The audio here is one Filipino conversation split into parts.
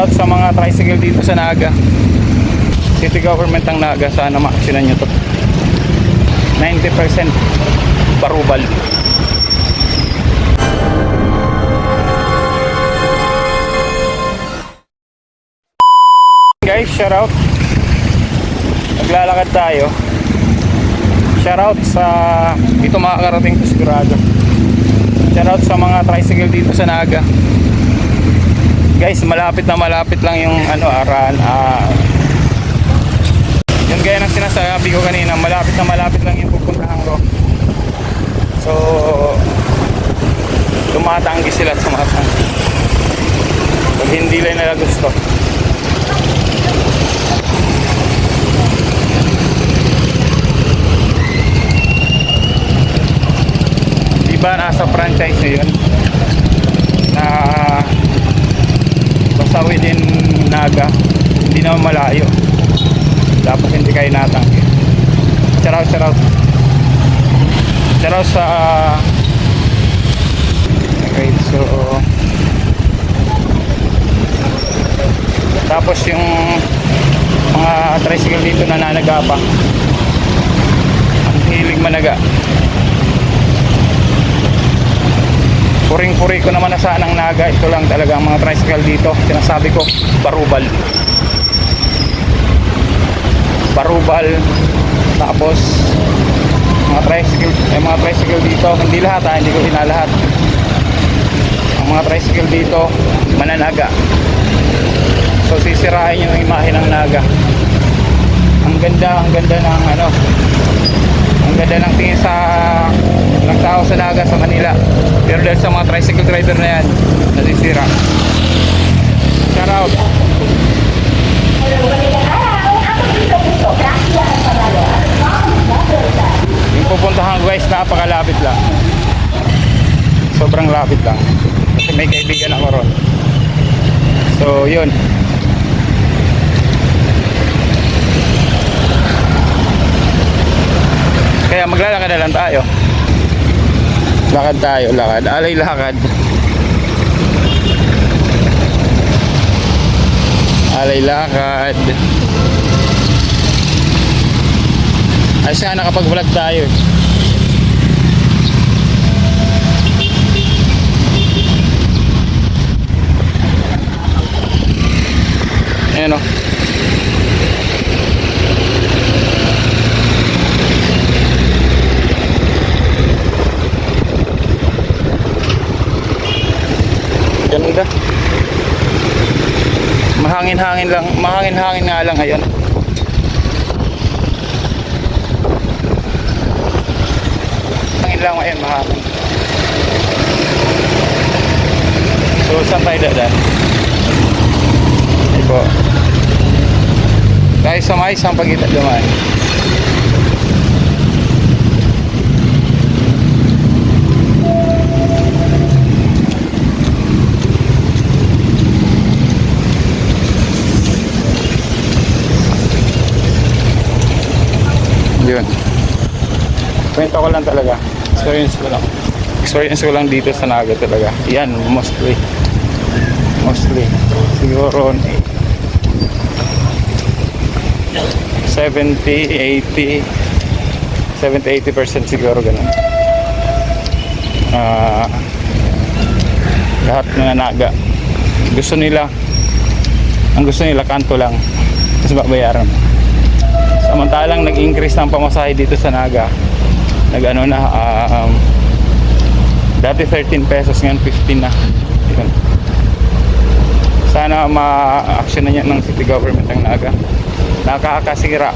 Shoutout sa mga tricycle dito sa Naga. City government ng Naga, sana ma-actionan nyo to. 90% barubal. Guys, shoutout. Naglalakad tayo. Shoutout sa dito makakarating to sigurado. Shoutout sa mga tricycle dito sa Naga. Guys, malapit lang yung aran. Yung gaya ng sinasabi ko kanina, malapit lang yung pupuntahan ko. So tumatanggi sila at sumatanggi pag hindi lang nila gusto. Diba nasa franchise nyo yun na basta within Naga, hindi naman malayo, dapat hindi kayo natanggi. Shoutout sa okay, so tapos yung mga tricycle dito na nanaga pa, ang hilig managa. Puring-puri ko naman na saan ang Naga. Ito lang talaga ang mga tricycle dito. Sinasabi ko, barubal. Tapos mga tricycle dito, hindi lahat hindi ko hinalahat. Ang mga tricycle dito mananaga. So sisirain yung imahe ng Naga. Ang ganda ng ang ganda ng tingin sa ng tao sa Naga sa Manila, pero dahil sa mga tricycle driver na yan, nasisira. Shoutout. Yung pupuntahan ko guys, napakalapit lang. Sobrang lapit lang. Kasi may kaibigan ako ron. So yun. Kaya maglalakad na lang tayo. Lakad. Alay lakad. Ay siya, nakapag-vlog tayo. Ayan o. Ganda. Mahangin-hangin nga lang ngayon. Hangin lang ngayon, mahangin. So saan tayo dadaan? Ito. Guys, sa mais ang pagkita dumaan. Yun. Kwento ko lang talaga. Experience ko lang dito sa Naga talaga. Yan, mostly. Siguro 70-80% siguro ganun. Lahat na Naga. Ang gusto nila kanto lang. Tapos babayaran. Samantalang nag-increase ng pamasahe dito sa Naga. Dati 13 pesos, ngayon 15 na. Sana ma-action na niya ng city government ng Naga. Nakakasira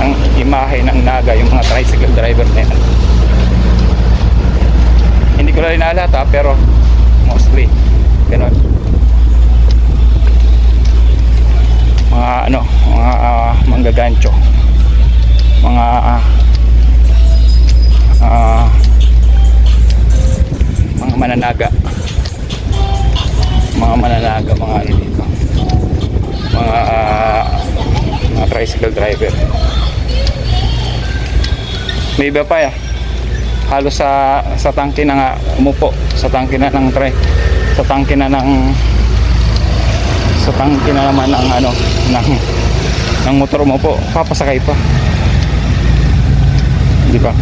ng imahe ng Naga yung mga tricycle driver na yan. Hindi ko lang inaalata pero mostly ganun. Mga manggagancho, mga mananaga, mga dito, mga tricycle driver. May iba pa halos sa tangke na nga umupo, sa tangke na ng sa tangke na naman ng ano ng motor mo po, papasakay pa, di ba?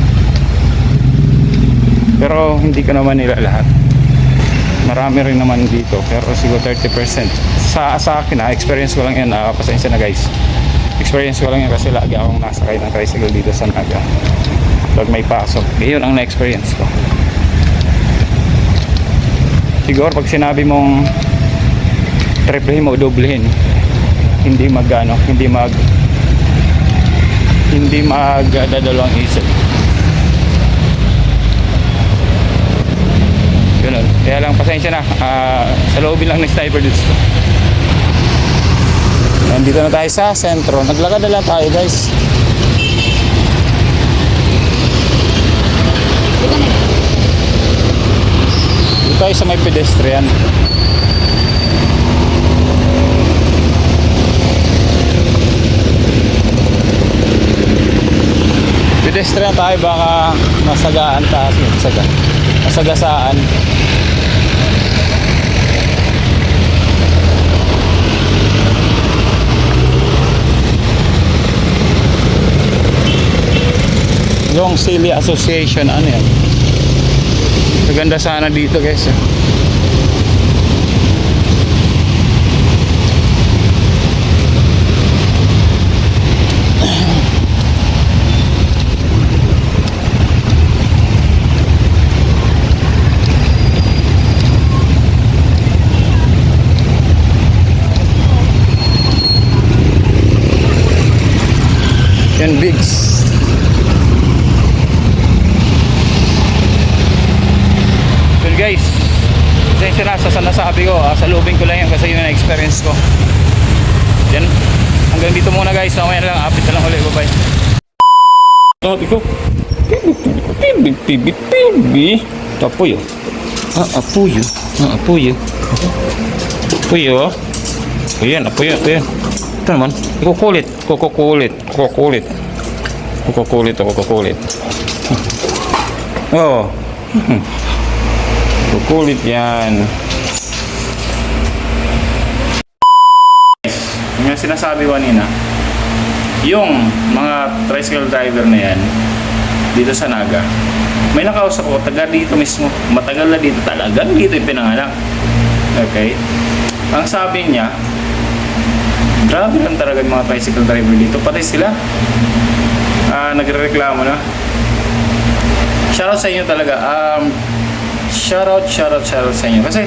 Pero hindi ko naman nila lahat, marami rin naman dito, pero siguro 30%. Sa akin experience ko lang yan, pasensya na guys, experience ko lang yan kasi lagi akong nasakay ng tricycle dito sa Naga pag may pasok. Yun ang na-experience ko. Siguro pag sinabi mong triplehin mo o doblehin, hindi magdadalawang isip. Ganun. Kaya lang pasensya na, sa loobin lang ng sniper dito. Nandito na tayo sa sentro. Naglakad na lang tayo guys. Dito tayo sa may pedestrian. Pedestrian tayo, baka masagaan tayo. Masagasaan. Yung Silly Association, ano yan? Maganda sana dito guys. Yan Bigs. Guys, pasensya na sa nasabi ko, sa lubing ko lang yan kasi yun ang experience ko. Yan, hanggang dito muna guys, mamaya na lang, update na lang ulit, bye bye. Sabi ko, pibi, apuyo, apuyo, ayan, apuyo, ito naman, kukulit, oh, kukulit yan. Yung sinasabi ko kanina, yung mga tricycle driver na yan dito sa Naga, may nakausap ko, taga dito mismo, matagal na dito, talagang dito yung pinanganak. Okay, ang sabi niya, grabe lang talaga yung mga tricycle driver dito, pati sila nagrereklamo na. Shoutout sa inyo talaga, shoutout sa inyo kasi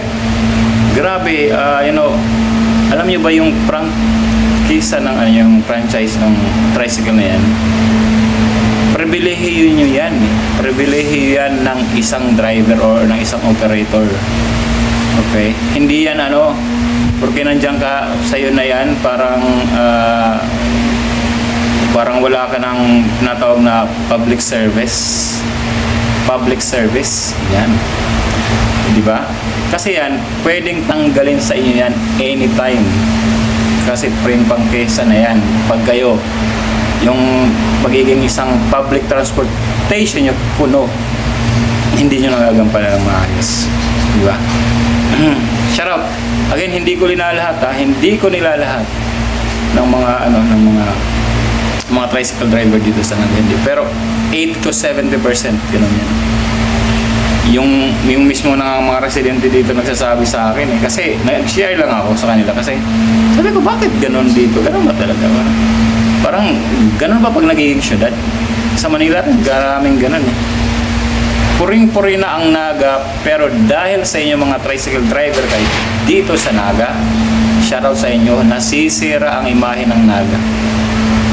grabe, alam niyo ba yung prangkisa ng yung franchise ng tricycle na yan, pribilehiyo nyo yan, pribilehiyo yan ng isang driver or ng isang operator. Okay, hindi yan porque nandiyan ka sa'yo na yan, parang wala ka ng natawag na public service yan, di ba? Kasi yan pwedeng tanggalin sa inyo yan anytime kasi pangkesa na yan pag kayo yung magiging isang public transportation nyo puno, hindi nyo nagagampanan ng maayos, di ba? Shout out again, hindi ko nilalahat ng mga tricycle driver dito sa Naga, pero 8 to 70% ganun yan. Yung mismo ng mga residente dito nagsasabi sa akin kasi nag-share lang ako sa kanila kasi sabi ko, bakit ganun dito? Ganun ba talaga? Parang ganun ba pag nagiging syudad? Sa Manila rin, maraming ganun eh. Puring-puri na ang Naga, pero dahil sa inyo mga tricycle driver kayo dito sa Naga, shoutout sa inyo, nasisira ang imahe ng Naga.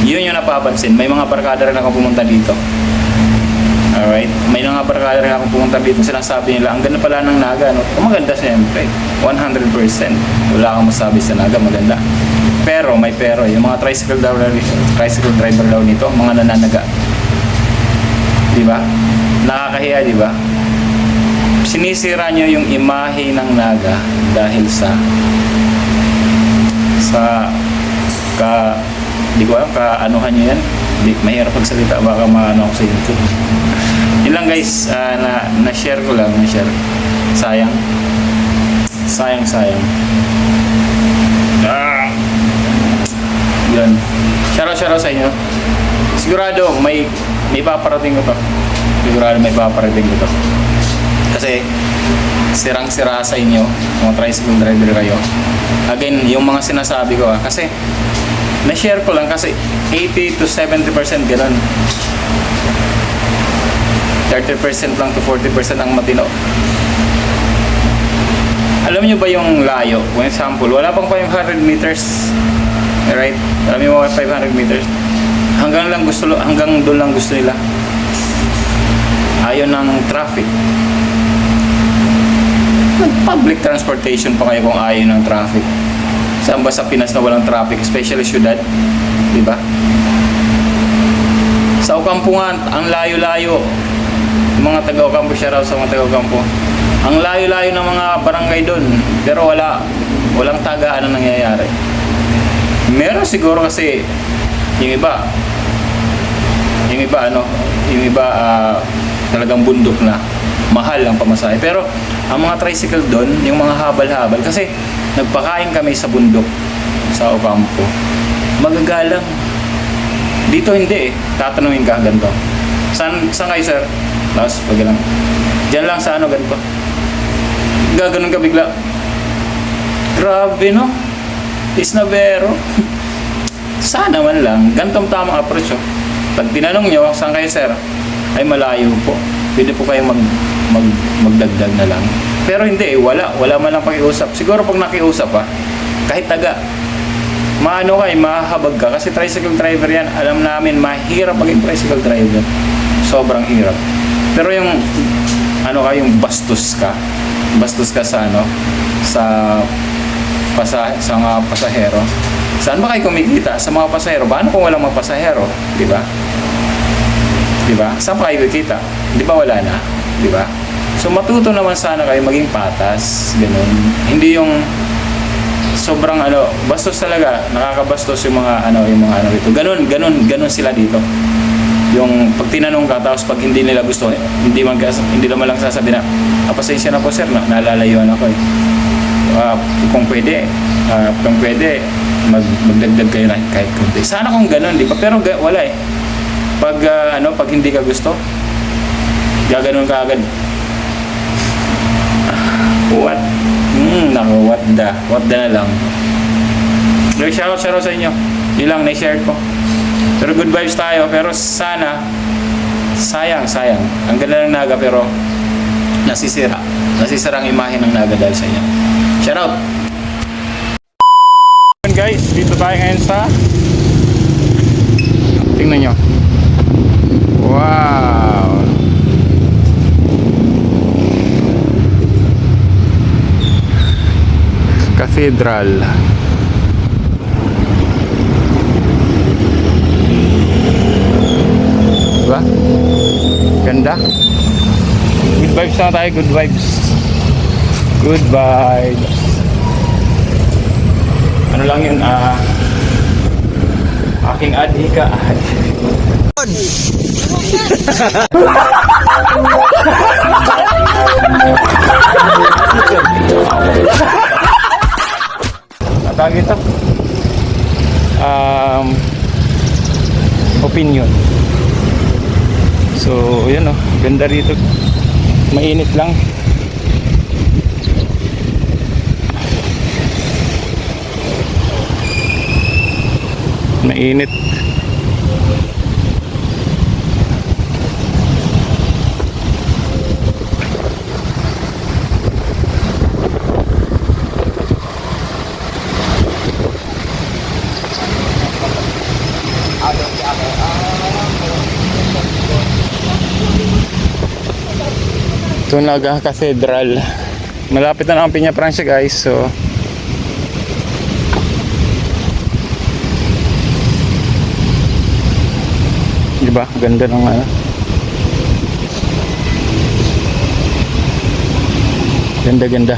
Yun yung napapansin. May mga barkada rin ako pumunta dito. Alright? May mga barkada rin ako pumunta dito. Sinasabi nila, ang ganda pala ng Naga. No? Maganda siyempre. 100%. Wala akong masabi sa Naga. Maganda. Pero, may pero. Yung mga tricycle driver daw nito, mga nananaga. Diba? Nakakahiya, diba? Sinisira nyo yung imahe ng Naga dahil sa di ko alam, kaanuhan nyo yan. Mahirap pagsalita, baka maano ako sa YouTube. Yun lang guys, na-share ko lang, sayang. araw sa inyo. Sigurado may paparating ko to. Sigurado may paparating ko to. Kasi sirang-sira sa inyo, mga tricycle driver kayo. Again, yung mga sinasabi ko kasi na-share ko lang kasi 80 to 70% ganun. 30% lang to 40% ang matino. Alam nyo ba yung layo? For example, wala pang 500 meters. Right? Alam nyo ba 500 meters? Hanggang doon lang gusto nila. Ayaw ng traffic. Public transportation pa kayo kung ayaw ng traffic. Saan ba sa Pinas na walang traffic? Especially syudad. Diba? Sa Ocampo nga, ang layo-layo. Mga taga-Ocampo, shoutout sa mga taga-Ocampo. Ang layo-layo ng mga barangay doon. Pero walang tagaan na nangyayari. Meron siguro kasi yung iba talagang bundok na. Mahal ang pamasahe. Pero ang mga tricycle doon, yung mga habal-habal, kasi nagpakain kami sa bundok sa Ocampo. Magagalang. Dito hindi eh. Tatanungin ka ganito. Saan kayo, sir? Tapos pag lang. Diyan lang sa ganito. Gaganon ka bigla. Grabe no? Isnabero. Sana man lang. Gantong tamang approach oh. Pag tinanong nyo, saan kayo, sir? Ay malayo po. Pwede po kayo magdagdag na lang. Pero hindi eh, wala man lang pakiusap. Siguro pag nakiusap kahit taga, mahahabag ka. Kasi tricycle driver yan, alam namin, mahirap maging tricycle driver. Sobrang hirap. Pero yung, yung bastos ka sa mga pasahero. Saan ba kayo kumikita? Sa mga pasahero. Paano kung walang mga pasahero? Diba? Saan pa kayo kikita? Di ba wala na? Di ba? So matuto naman sana kayo maging patas, ganun. Hindi yung sobrang bastos talaga, nakakabastos yung mga ito. Ganun sila dito. Yung pag tinanong ka tapos pag hindi nila gusto, hindi naman lang sasabi na, pasensya na po sir, nalalayuan ako eh. Kung pwede, magdagdag kayo na kahit kunti. Sana kung ganun, di ba? Pero wala eh. Pag hindi ka gusto, gaganon ka agad. What? What the na lang. Shoutout sa inyo. Yun lang, na-share ko. Pero good vibes tayo. Pero sana, sayang. Ang ganda ng Naga pero nasisira ang imahe ng Naga dahil sa inyo. Shoutout! Guys, dito tayo ngayon sa tingnan nyo. Wow! Cathedral. Diba? Ganda. Good vibes na tayo, good vibes. Good vibes. Ano lang yun, aking adhika. Tawag ito opinion. So yun ganda rito, mainit lang. Mainit. Ito Naga Cathedral. Malapit na ang Piña Francia guys. So diba? Ganda ng ganda.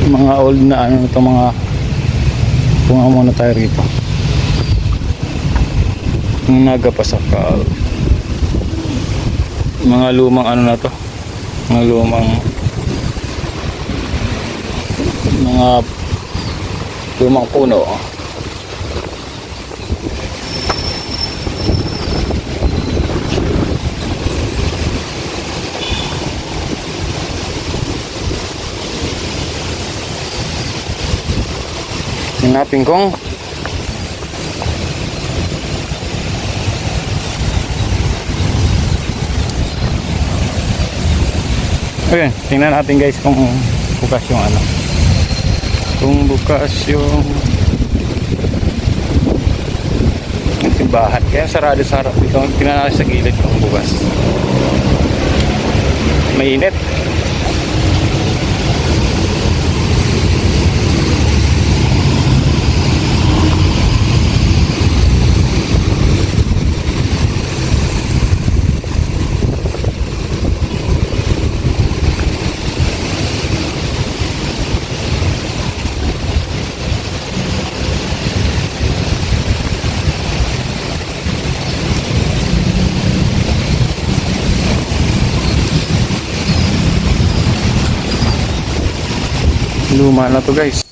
Mga old na ito, mga Punga muna tayo rito. Yung nagapasakal. Mga lumang ano na to. Mga lumang puno. Hanapin kong ayun, tingnan natin guys kung bukas yung ano, kung bukas yung simbahan. Kaya sarado dito. Tingnan natin sa gilid kung bukas. Mainit. Luma na to guys.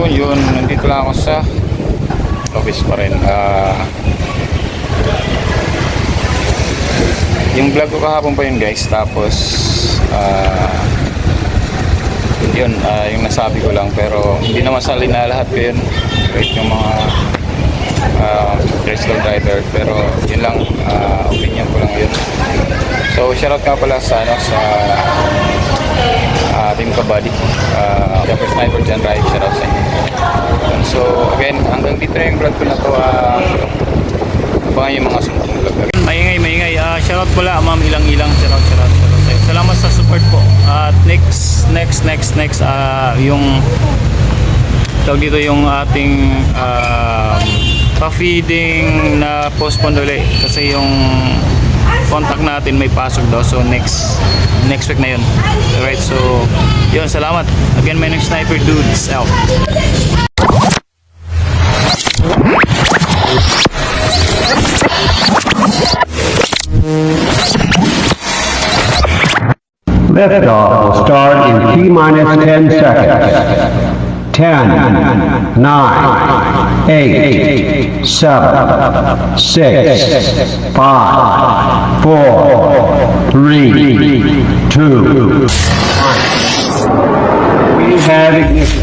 Yun, nandito lang ako sa office pa rin. Yung vlog ko kahapon pa yun guys. Tapos yun, yung nasabi ko lang, pero hindi naman sa lahat ko yun. Right, yung mga tricycle rider, pero yun lang, opinion ko lang yun. So shoutout nga pala sa Team Kabady, Jumper Sniper dyan, right, shoutout sa inyo. So again, hanggang dito na yung vlog ko na to. Abangan yung mga sunod vlog. Maingay, shoutout pala ma'am, ilang shoutout sa'yo. Salamat sa support po. At next yung tawag dito yung ating pa-feeding na postpone ulit kasi yung contact natin may pasok daw, so next week na yun. Alright, so yun, salamat again. My name is Sniper Dudes out. Liftoff will start in T-minus 10 seconds. 10, 9, 8, 7, 6, 5, 4, 3, 2, 1. We have ignition.